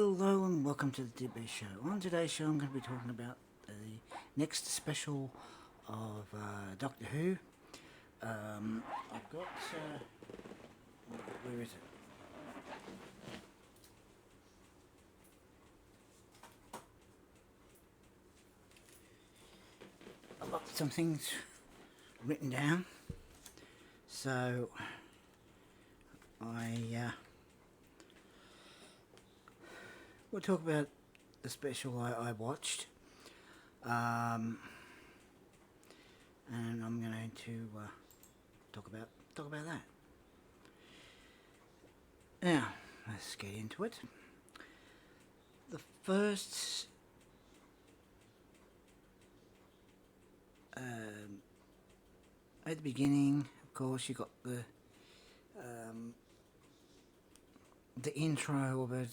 Hello and welcome to the Dibby Show. On today's show, I'm going to be talking about the next special of Doctor Who. I've got where is it? I've got some things written down, so we'll talk about the special I watched, and I'm going to talk about that. Now, let's get into it. The first at the beginning, of course, you got the intro of it.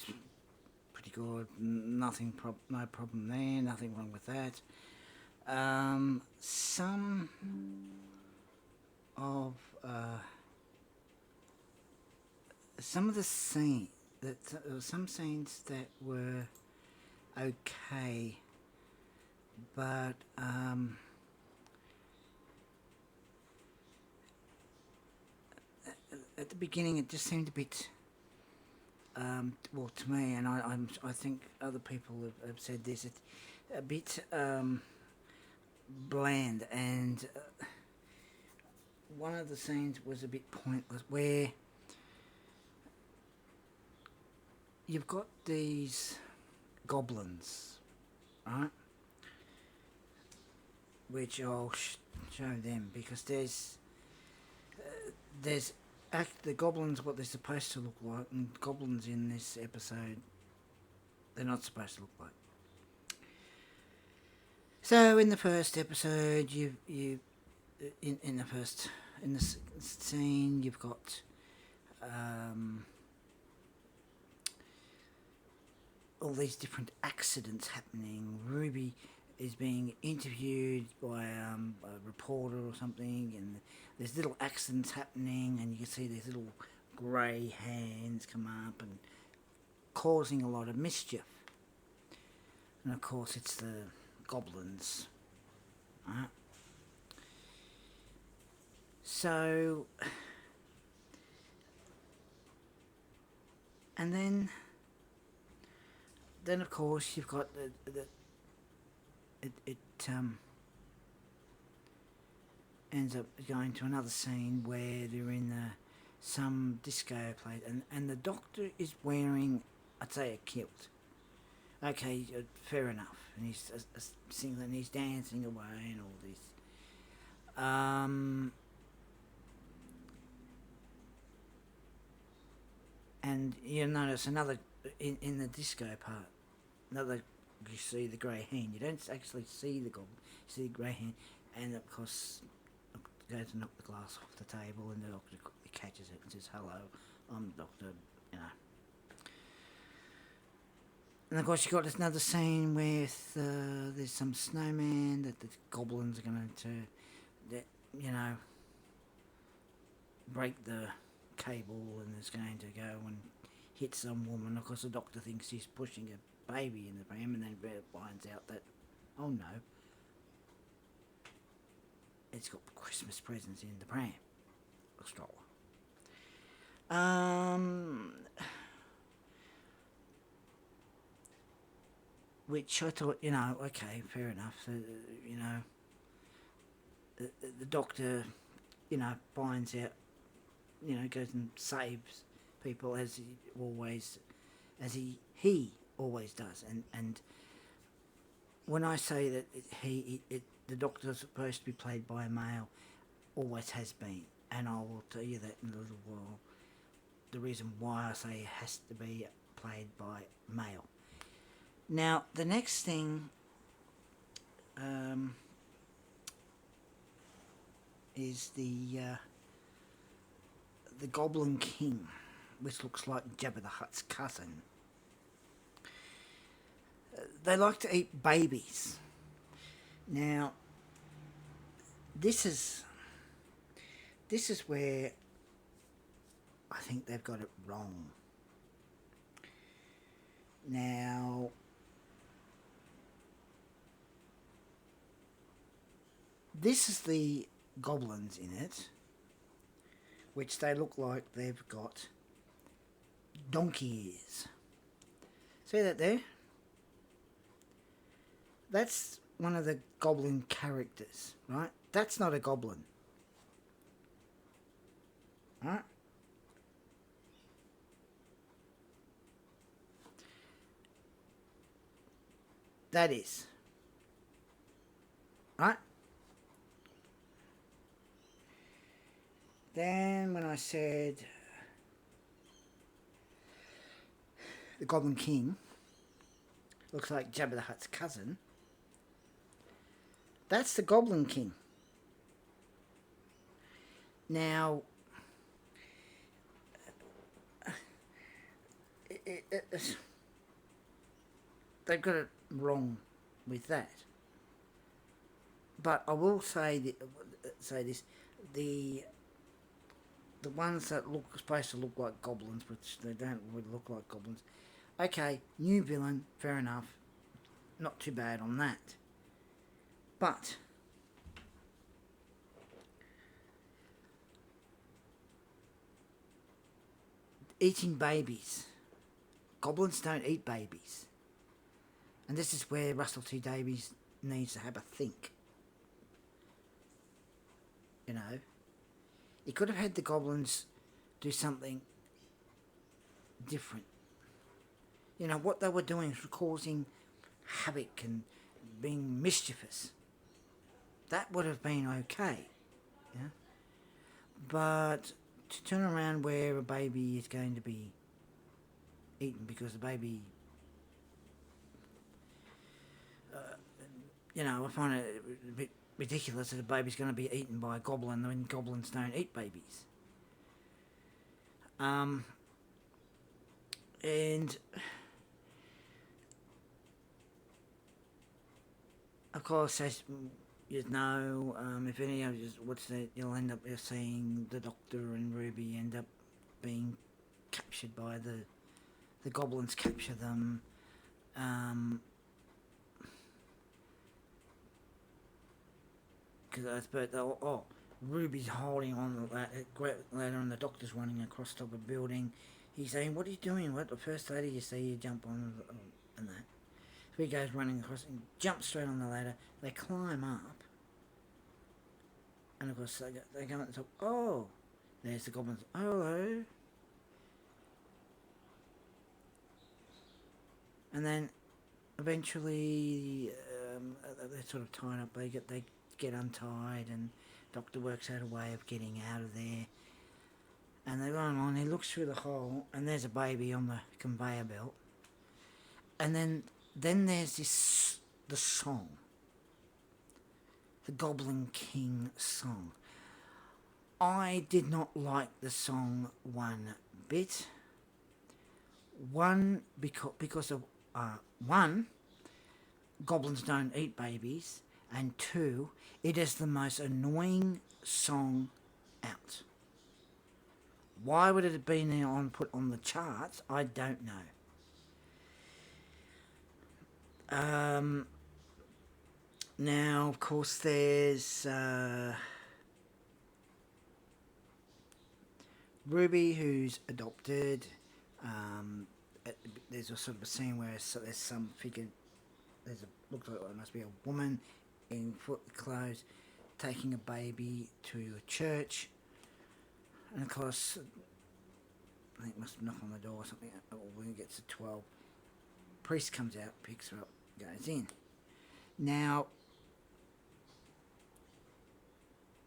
Pretty good. No problem there. Nothing wrong with that. Some of the some scenes that were okay, but at the beginning it just seemed a bit well, to me, and I think other people have said this, it's a bit bland, and one of the scenes was a bit pointless, where you've got these goblins, right, which I'll show them, because there's the goblins, what they're supposed to look like, and goblins in this episode, they're not supposed to look like. So in the first episode, in the scene, you've got all these different accidents happening. Ruby is being interviewed by a reporter or something, and there's little accidents happening, and you can see these little grey hands come up and causing a lot of mischief. And of course it's the goblins, right? So, and then of course you've got it ends up going to another scene where they're in some disco place, and the Doctor is wearing, I'd say, a kilt. Okay, fair enough. And he's singing, and he's dancing away and all this. And you notice another in the disco part. You see the grey hand. You don't actually see the goblin. You see the grey hand, and of course, goes to knock the glass off the table, and the Doctor catches it and says, "Hello, I'm the Doctor," you know. And of course, you got another scene with there's some snowman that the goblins are going to, break the cable, and is going to go and hit some woman. Of course, the Doctor thinks he's pushing a baby in the pram, and then finds out that, oh no, it's got Christmas presents in the pram, a stroller. Which I thought, okay, fair enough. So, the Doctor, finds out, goes and saves people as he always does. And when I say that the Doctor's supposed to be played by a male, always has been, and I will tell you that in a little while. The reason why I say it has to be played by male. Now, the next thing is the Goblin King, which looks like Jabba the Hutt's cousin. They like to eat babies. Now, this is where I think they've got it wrong. Now, this is the goblins in it, which they look like they've got donkey ears. See that there? That's one of the goblin characters, right? That's not a goblin. Right? That is. Right? Then when I said the Goblin King looks like Jabba the Hutt's cousin, that's the Goblin King. Now, they've got it wrong with that. But I will say this: the ones that look supposed to look like goblins, which they don't really look like goblins. Okay, new villain, fair enough. Not too bad on that. But eating babies. Goblins don't eat babies. And this is where Russell T Davies needs to have a think. You know, he could have had the goblins do something different. You know, what they were doing was causing havoc and being mischievous. That would have been okay. Yeah? But to turn around where a baby is going to be eaten because the baby... you know, I find it a bit ridiculous that a baby's going to be eaten by a goblin when goblins don't eat babies. And of course, as you know, if any of you watch that, you'll end up seeing the Doctor and Ruby end up being captured by the goblins. Capture them. Because I suppose Ruby's holding on to that ladder and the Doctor's running across top of a building. He's saying, "What are you doing? What the first lady you see you jump on and that." So he goes running across and jumps straight on the ladder. They climb up, and of course they come at the top. Oh, there's the goblins. Oh, hello. And then eventually they're sort of tied up. They get untied, and Doctor works out a way of getting out of there. And they're going on. He looks through the hole, and there's a baby on the conveyor belt. And then there's the song, the Goblin King song. I did not like the song one bit. One, because of one, goblins don't eat babies, and two, it is the most annoying song out. Why would it have been put on the charts? I don't know. Now, of course, there's Ruby, who's adopted. There's a sort of a scene where there's some figure. Looks like it must be a woman in foot clothes taking a baby to a church, and of course, I think it must knock on the door or something. Or when it gets to 12, priest comes out, picks her up, goes in. Now,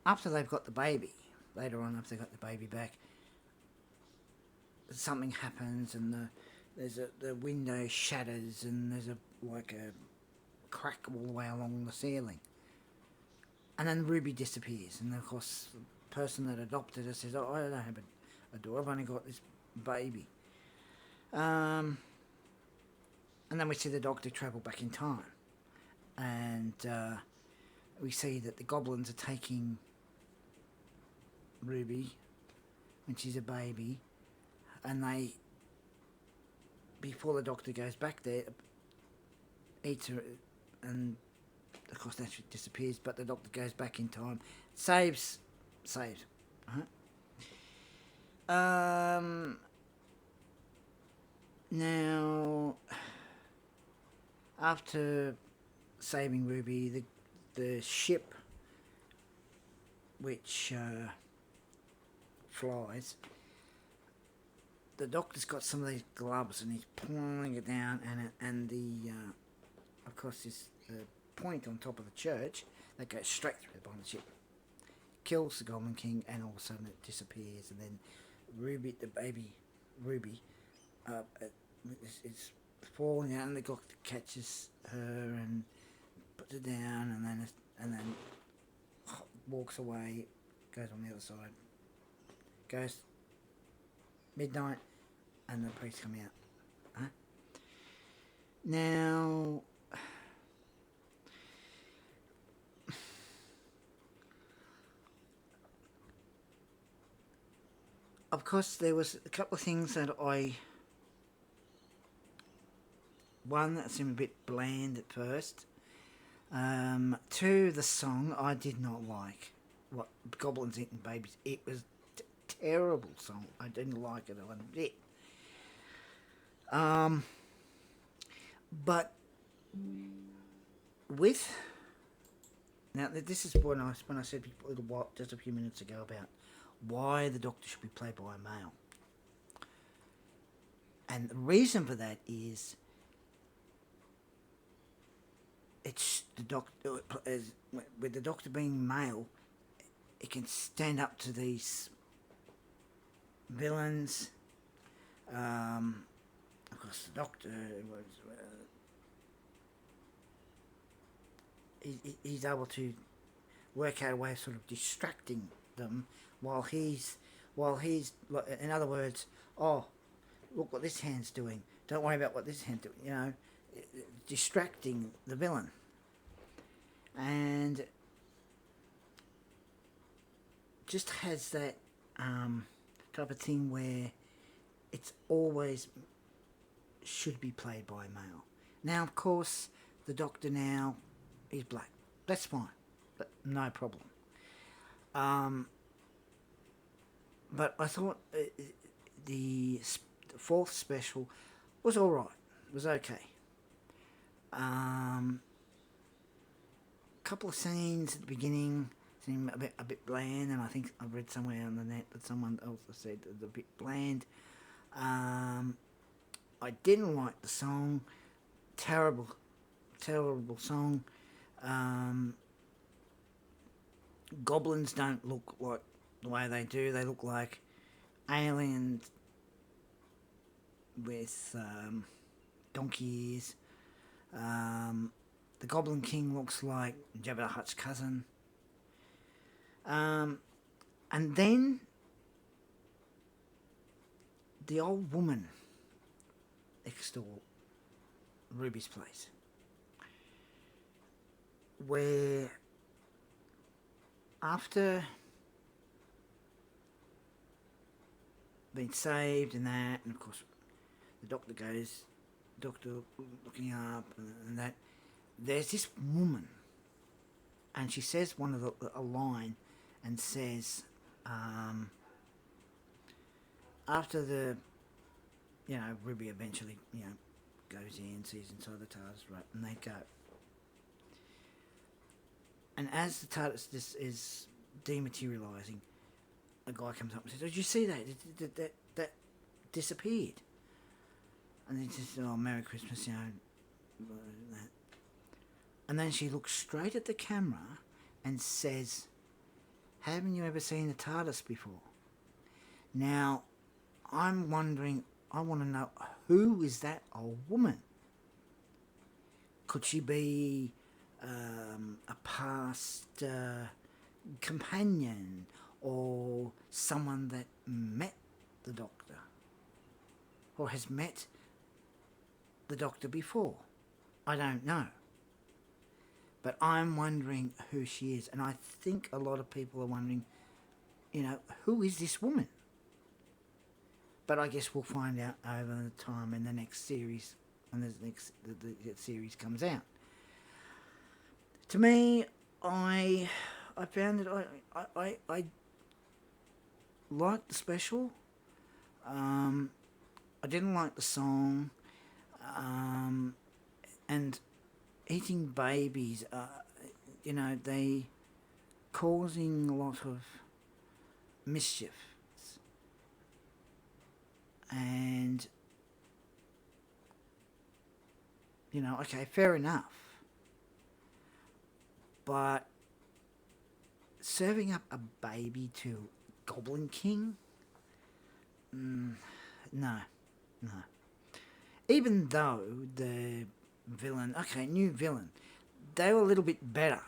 after they've got the baby, later on after they got the baby back, something happens and the window shatters and there's a crack all the way along the ceiling. And then Ruby disappears, and of course the person that adopted her says, "Oh, I don't have a daughter, I've only got this baby." And then we see the Doctor travel back in time, and we see that the goblins are taking Ruby when she's a baby, and they before the Doctor goes back there, eats her, and of course naturally disappears. But the Doctor goes back in time, saves. Right? Now, after saving Ruby, the ship which flies, the Doctor's got some of these gloves and he's pulling it down, and the of course this the point on top of the church that goes straight through the bottom of the ship, kills the Goblin King, and all of a sudden it disappears, and then Ruby, the baby Ruby, it's falling out, and the Doctor catches her and puts her down, and then walks away, goes on the other side, goes midnight, and the priest come out. Huh? Now, of course, there was a couple of things that one that seemed a bit bland at first. Two, the song I did not like. What, Goblins Eating Babies? It was terrible song. I didn't like it one bit. But with now this is when I said a little while, just a few minutes ago, about why the Doctor should be played by a male, and the reason for that is it's the Doctor, with the Doctor being male, it can stand up to these villains. Of course, the Doctor was he's able to work out a way of sort of distracting them while he's in other words, oh, look what this hand's doing. Don't worry about what this hand's doing. You know, distracting the villain. And just has that type of thing where it's always should be played by a male. Now, of course, the Doctor now is black. That's fine, but no problem. But I thought the fourth special was all right. It was okay. Couple of scenes at the beginning seemed a bit bland, and I think I read somewhere on the net that someone else said it was a bit bland. I didn't like the song. Terrible song. Goblins don't look like the way they do. They look like aliens with donkey ears. The Goblin King looks like Jabba the Hutt's cousin. And then the old woman next door, Ruby's place, where after being saved and that, and of course the Doctor looking up and that, there's this woman, and she says a line, and says, after the, Ruby eventually, goes in, sees inside the TARDIS, right, and they go. And as the TARDIS is dematerialising, a guy comes up and says, "Oh, did you see that? That disappeared." And he says, "Oh, Merry Christmas, that." And then she looks straight at the camera and says, "Haven't you ever seen a TARDIS before?" Now, I'm wondering, I want to know, who is that old woman? Could she be a past companion, or someone that met the Doctor, or has met the Doctor before? I don't know. But I'm wondering who she is, and I think a lot of people are wondering, who is this woman? But I guess we'll find out over the time in the next series, when the series comes out. To me, I I found that I liked the special. Um, I didn't like the song, um, and eating babies. They causing a lot of mischief, and okay, fair enough. But serving up a baby to Goblin King, no, no. Even though the villain, okay, new villain, they were a little bit better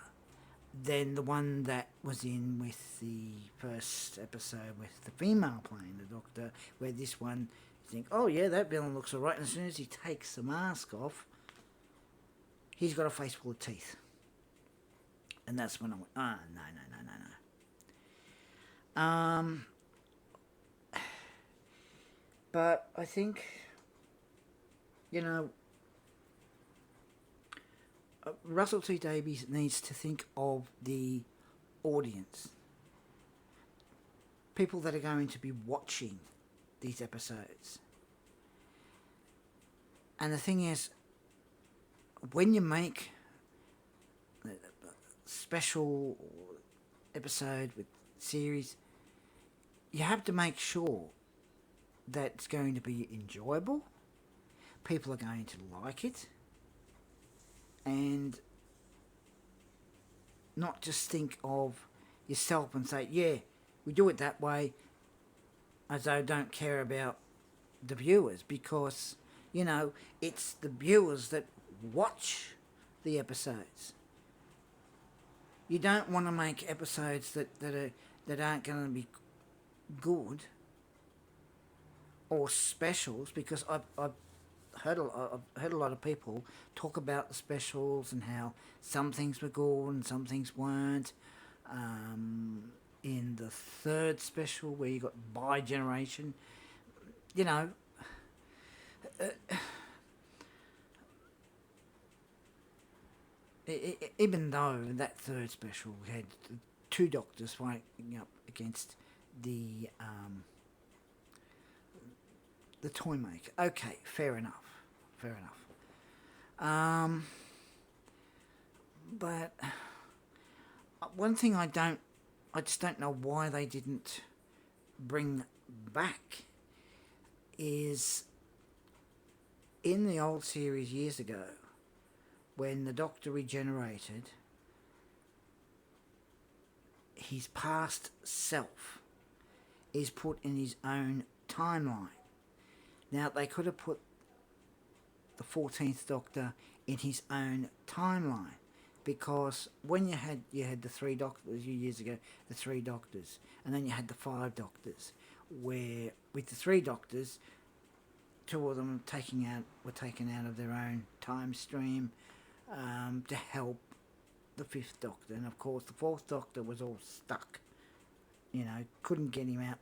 than the one that was in with the first episode with the female playing the Doctor, where this one, you think, oh yeah, that villain looks alright, and as soon as he takes the mask off, he's got a face full of teeth. And that's when I went, no, no, no, no, no. But I think, you know, Russell T Davies needs to think of the audience, people that are going to be watching these episodes. And the thing is, when you make a special episode with series, you have to make sure that it's going to be enjoyable, people are going to like it, and not just think of yourself and say, yeah, we do it that way, as though don't care about the viewers, because, it's the viewers that watch the episodes. You don't want to make episodes that aren't going to be good, or specials, because I've heard a lot of people talk about the specials and how some things were good and some things weren't. In the third special, where you got bi-generation, even though that third special had two doctors fighting up against the toy maker. Okay, fair enough. But one thing I just don't know why they didn't bring back is, in the old series years ago, when the Doctor regenerated, his past self is put in his own timeline. Now, they could have put the 14th Doctor in his own timeline, because when you had the three Doctors years ago, the three Doctors, and then you had the five Doctors, where with the three Doctors, two of them were taken out of their own time stream to help the fifth Doctor, and of course the fourth Doctor was all stuck. Couldn't get him out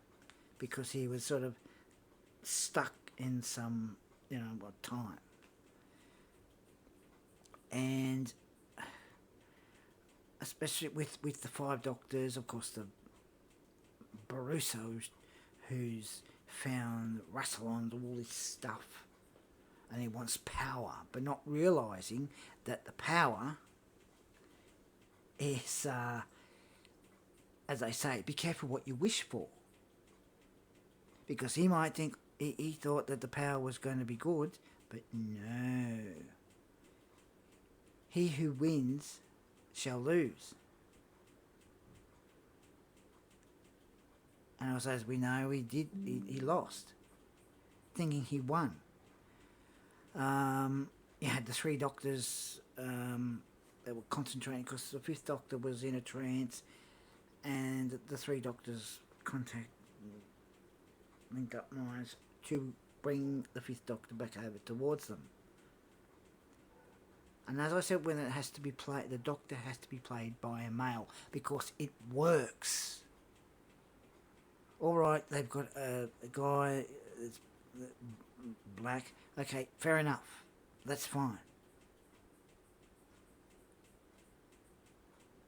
because he was sort of stuck in some time. And especially with the five Doctors, of course, the Barussos, who's found Rassilon, all this stuff, and he wants power, but not realising that the power is, as they say, be careful what you wish for, because he might think, he thought that the power was going to be good, but no. He who wins shall lose. And as we know, he lost, thinking he won. You had the three Doctors that were concentrating, because the fifth Doctor was in a trance, and the three Doctors linked up minds to bring the fifth Doctor back over towards them. And as I said, when it has to be played, the Doctor has to be played by a male, because it works. Alright, they've got a guy it's black. Okay, fair enough. That's fine.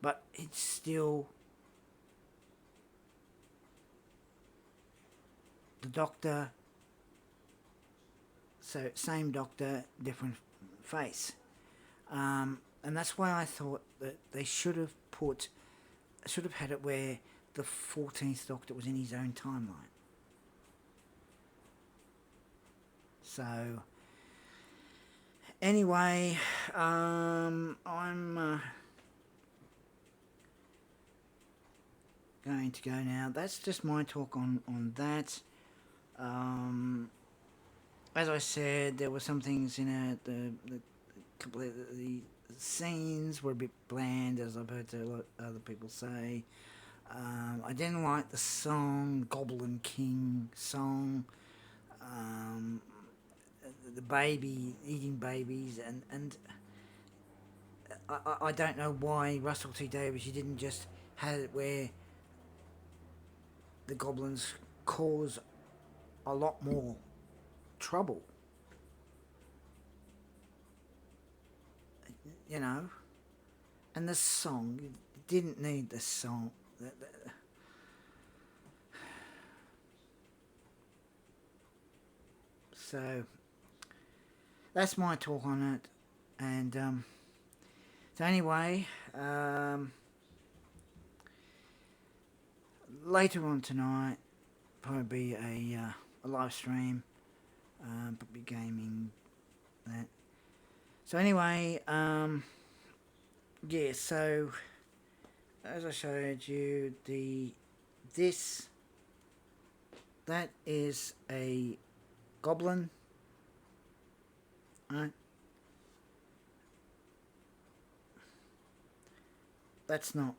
But it's still the doctor. So same doctor, different face. And that's why I thought that they should have had it where the 14th Doctor was in his own timeline. So, anyway, I'm going to go now. That's just my talk on that. As I said, there were some things in it. The couple of the scenes were a bit bland, as I've heard a lot of other people say. I didn't like the song, Goblin King song. The baby eating babies, and I don't know why Russell T Davies, you didn't just have it where the goblins cause a lot more trouble, you know. And the song, you didn't need the song. So that's my talk on it. And so anyway, later on tonight, probably be a live stream, probably gaming that. So anyway, yeah. So as I showed you, that is a goblin, right? That's not.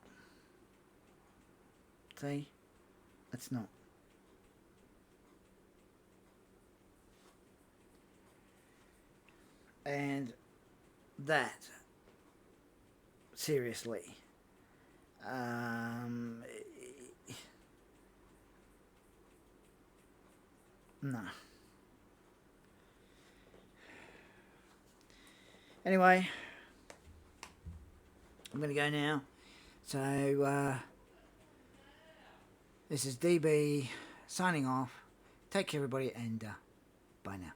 See? That's not. And that, seriously, no. Anyway, I'm going to go now. So, this is DB signing off. Take care, everybody, and bye now.